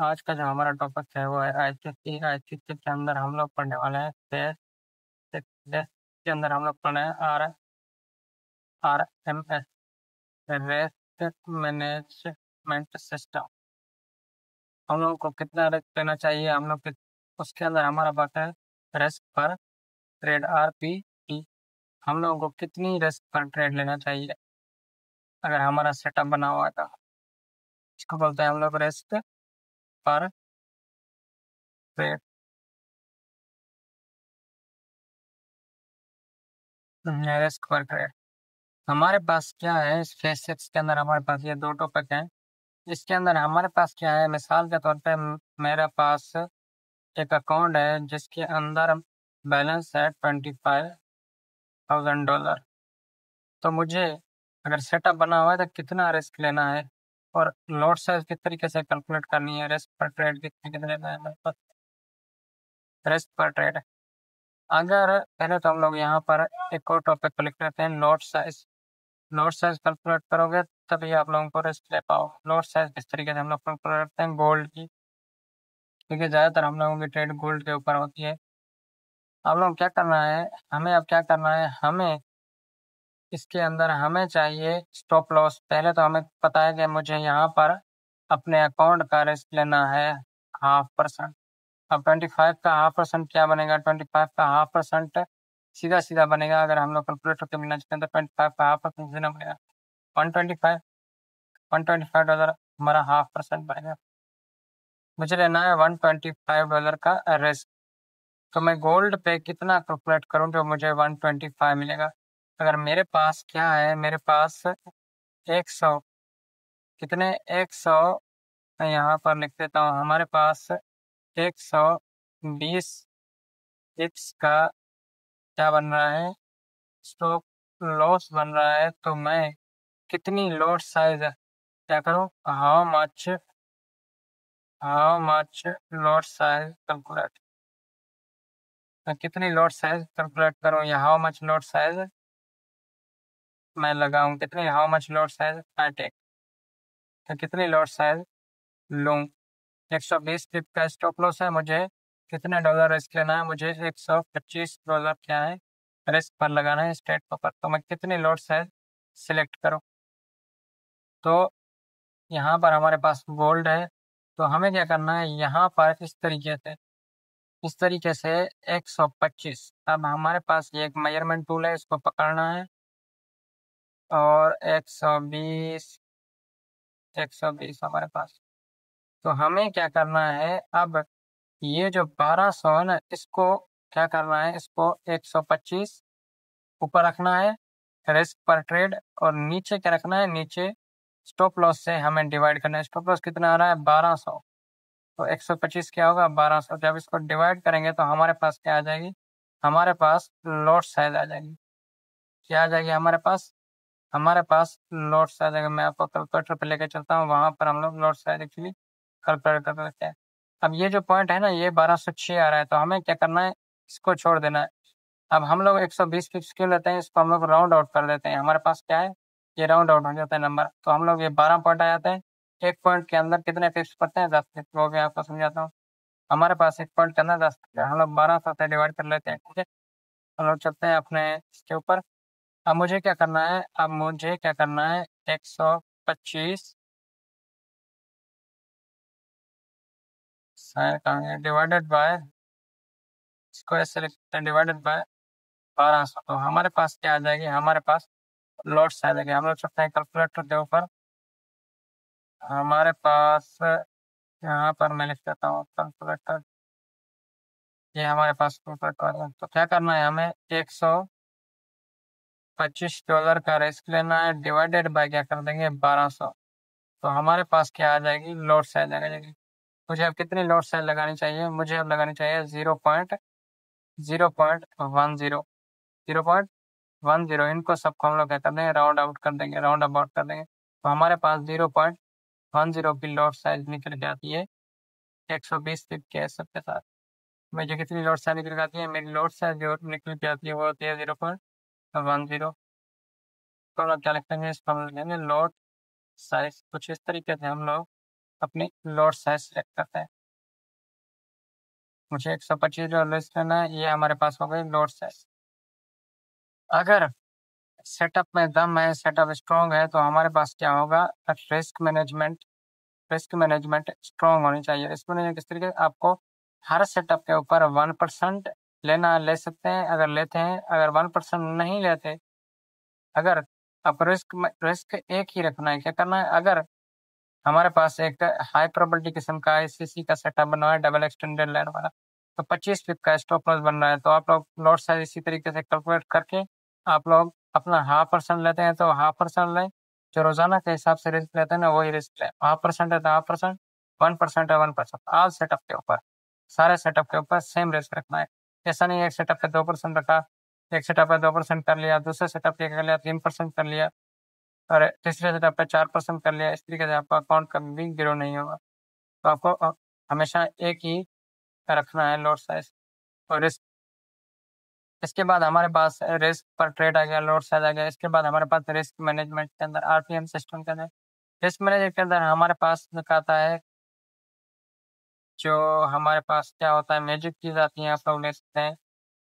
आज का जो हमारा टॉपिक है वो है आईसीटी। आईसीटी के अंदर हम लोग पढ़ने वाले हैं रेस के अंदर हम लोग पढ़े हैं RMS, रेस्ट मैनेजमेंट सिस्टम। हम लोगों को कितना रेस्ट लेना चाहिए हम लोग के, उसके अंदर हमारा बात है रेस्ट पर ट्रेड RPT। हम लोगों को कितनी रेस्ट पर ट्रेड लेना चाहिए अगर हमारा सेटअप बना हुआ था, इसको बोलते हैं हम लोग रेस्ट पर ट्रेड। रेस्ट पर ट्रेड हमारे पास क्या है, इस फेज 6 के अंदर हमारे पास ये दो टॉपिक हैं। इसके अंदर हमारे पास क्या है, मिसाल के तौर पे मेरे पास एक अकाउंट है जिसके अंदर बैलेंस है $25,000। तो मुझे अगर सेटअप बना हुआ है तो कितना रिस्क लेना है और लॉट साइज किस तरीके से कैलकुलेट करनी है, रिस्क पर ट्रेड किस तरीके से लेना है मेरे पास। रिस्क पर ट्रेड अगर पहले तो हम लोग यहाँ पर एक और टॉपिक को लिख लेते हैं, lot size. Lot size calculate करोगे तभी आप लोगों को रिस्क ले पाओ। लॉट साइज किस तरीके से हम लोग कैलकुलेट करते हैं, गोल्ड की, क्योंकि ज़्यादातर हम लोगों की ट्रेड गोल्ड के ऊपर होती है। आप लोग क्या करना है, हमें अब क्या करना है, हमें इसके अंदर हमें चाहिए स्टॉप लॉस। पहले तो हमें पता है कि मुझे यहाँ पर अपने अकाउंट का रिस्क लेना है 0.5%। अब 25 का 0.5% क्या बनेगा, 25 का 0.5% सीधा सीधा बनेगा। अगर हम लोग कैलकुलेटर के बिना चलें तो 25 का 0.5% सीधा बनेगा 125। $125 हमारा 0.5% बनेगा। मुझे लेना है $125 का रिस्क। तो मैं गोल्ड पे कितना कैलकुलेट करूं जो मुझे 125 मिलेगा। अगर मेरे पास क्या है, मेरे पास 100, कितने 100, मैं यहाँ पर लिख देता हूँ, हमारे पास 120 टिप्स का क्या बन रहा है, स्टॉप लॉस बन रहा है। तो मैं कितनी लॉट साइज क्या करूँ, how much lot size calculate, मैं कितनी लॉट साइज कैलकुलेट करूँ या हाउ मच लॉट साइज मैं लगाऊं, कितनी how much lot size I take, तो कितनी लॉट साइज लूं। 120 पिप का स्टॉप लॉस है, मुझे कितने डॉलर रिस्क लेना है, मुझे $125 क्या है रिस्क पर लगाना है स्ट्रेट पर। तो मैं कितनी लॉट साइज सिलेक्ट करूं। तो यहाँ पर हमारे पास गोल्ड है, तो हमें क्या करना है, यहाँ पर इस तरीके से 125। अब हमारे पास ये एक मेजरमेंट टूल है, इसको पकड़ना है और 120 हमारे पास। तो हमें क्या करना है, अब ये जो 1200 है ना, इसको क्या करना है, इसको 125 ऊपर रखना है रिस्क पर ट्रेड, और नीचे क्या रखना है, नीचे स्टॉप लॉस से हमें डिवाइड करना है। स्टॉप लॉस कितना आ रहा है, 1200। तो 125 क्या होगा, 1200। जब इसको डिवाइड करेंगे तो हमारे पास क्या आ जाएगी, हमारे पास लॉट साइज आ जाएगी। क्या आ जाएगी हमारे पास लॉट साइज। अगर मैं आपको कैलकुलेटर पे लेके चलता हूँ, वहां पर हम लोग लॉट साइज एक्चुअली कैलकुलेट कर लेते हैं। अब ये जो पॉइंट है ना, ये 1206 आ रहा है, तो हमें क्या करना है, इसको छोड़ देना है। अब हम लोग 120 फिक्स क्यों लेते हैं, इसको हम लोग राउंड आउट कर देते हैं। हमारे पास क्या है, ये राउंड आउट हो जाता है नंबर, तो हम लोग ये 12 पॉइंट आ जाते हैं। एक पॉइंट के अंदर कितने फिक्स पड़ते हैं, 10 फिक्स। वो भी आपको समझाता हूँ। हमारे पास एक पॉइंट के अंदर 10, हम लोग 1200 से डिवाइड कर लेते हैं, ठीक है। हम लोग चलते हैं अपने इसके ऊपर। अब मुझे क्या करना है 125 डिवाइडेड बाय, इसको ऐसे लिखते हैं, डिवाइडेड बाय 1200। तो हमारे पास क्या आ जाएगी, हमारे पास लॉट्स आ जाएगी। हम लोग चलते हैं कैलकुलेटर के ऊपर। हमारे पास यहाँ पर मैं लिख देता हूँ कैलकुलेटर, ये हमारे पास कैलकुलेटर है। तो क्या करना है, हमें $125 का रिस्क लेना है, डिवाइडेड बाय क्या कर देंगे, 1200। तो हमारे पास क्या आ जाएगी, लॉट साइज आ जाएगी। मुझे अब कितनी लॉट साइज लगानी चाहिए, मुझे अब लगानी चाहिए 0.10, 0.10। इनको सबको हम लोग क्या कर देंगे, राउंड आउट कर देंगे, राउंड अबाउट कर देंगे। तो हमारे पास 0.10 की लॉट साइज निकल के आती है 120 पिप के सबके साथ। मुझे कितनी लॉट साइज निकल के आती है, मेरी लॉट साइज जो निकल के आती है वो होती है 0.10। तो हम लोग क्या लिखेंगे, इसको हम लिखेंगे लॉट साइज। कुछ इस तरीके से हम लोग अपनी लॉट साइज सेलेक्ट करते हैं। मुझे 125 जो लिस्ट लेना है, ये हमारे पास हो गई लॉट साइज। अगर सेटअप में दम है, सेटअप स्ट्रॉन्ग है, तो हमारे पास क्या होगा, रिस्क मैनेजमेंट स्ट्रॉन्ग होनी चाहिए। रिस्क मैनेजमेंट किस तरीके से, आपको हर सेटअप के ऊपर 1% लेना ले सकते हैं अगर लेते हैं, अगर 1% नहीं लेते, अगर आपको रिस्क एक ही रखना है, क्या करना है, अगर हमारे पास एक हाई प्रोबेबिलिटी किस्म का आईसीसी का सेटअप बना है डबल एक्सटेंडेड लाइन वाला, तो 25 पिप का स्टॉप लॉस बन रहा है, तो आप लोग लॉट साइज इसी तरीके से कैलकुलेट करके आप लोग अपना 0.5% लेते हैं तो 0.5% लें, जो रोजाना के हिसाब से रिस्क लेते हैं ना वही रिस्क लें। 0.5% है तो 0.5%, 1% है 1%, आज सेटअप के ऊपर, सारे सेटअप के ऊपर सेम रिस्क रखना है। ऐसा नहीं एक सेटअप पे 2% रखा, एक सेटअप पे 2% कर लिया, दूसरे सेटअप पे कर लिया 3% कर लिया, और तीसरे सेटअप पे 4% कर लिया, इस तरीके से आपका अकाउंट कभी भी गिरो नहीं होगा। तो आपको हमेशा एक ही रखना है लॉट साइज और रिस्क। इसके बाद हमारे पास रिस्क पर ट्रेड आ गया, लॉट साइज आ गया। इसके बाद हमारे पास रिस्क मैनेजमेंट के अंदर, आरपीएम सिस्टम के अंदर, रिस्क मैनेजमेंट के अंदर हमारे पास आता है, जो हमारे पास क्या होता है, मैजिक कीज आती हैं, आप लोग ले सकते हैं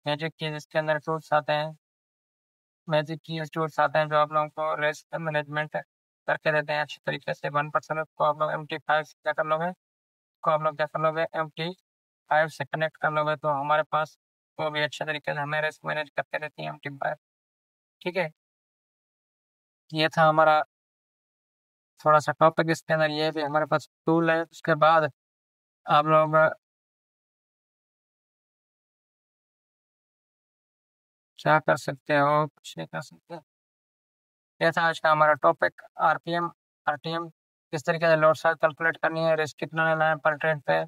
मैजिक कीज। इसके अंदर टूल्स आते हैं, मैजिक की टूल्स आते हैं जो आप लोगों को रिस्क मैनेजमेंट करके देते हैं अच्छी तरीके से। 1% को आप लोग MT5 से क्या कर लोगे, को आप लोग क्या कर लोगे, MT5 से कनेक्ट कर लोगे, तो हमारे पास वो भी अच्छे तरीके से हमें रिस्क मैनेज करके देती है MT5। ठीक है, ये था हमारा थोड़ा सा टॉपिक। इसके अंदर ये भी हमारे पास टूल है। उसके बाद आप लोग क्या कर सकते हो, कुछ नहीं कर सकते। ये था आज का हमारा टॉपिक, आरटीएम किस तरीके से लॉट साइज कैलकुलेट करनी है, रिस्क कितना लेना है पर ट्रेड पे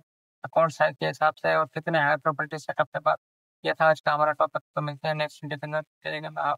अकाउंट साइज के हिसाब से, और कितने हाई प्रोबेबिलिटी सेटअप के बाद। ये था आज का हमारा टॉपिक। तो मिलते हैं नेक्स्ट वीडियो के अंदर।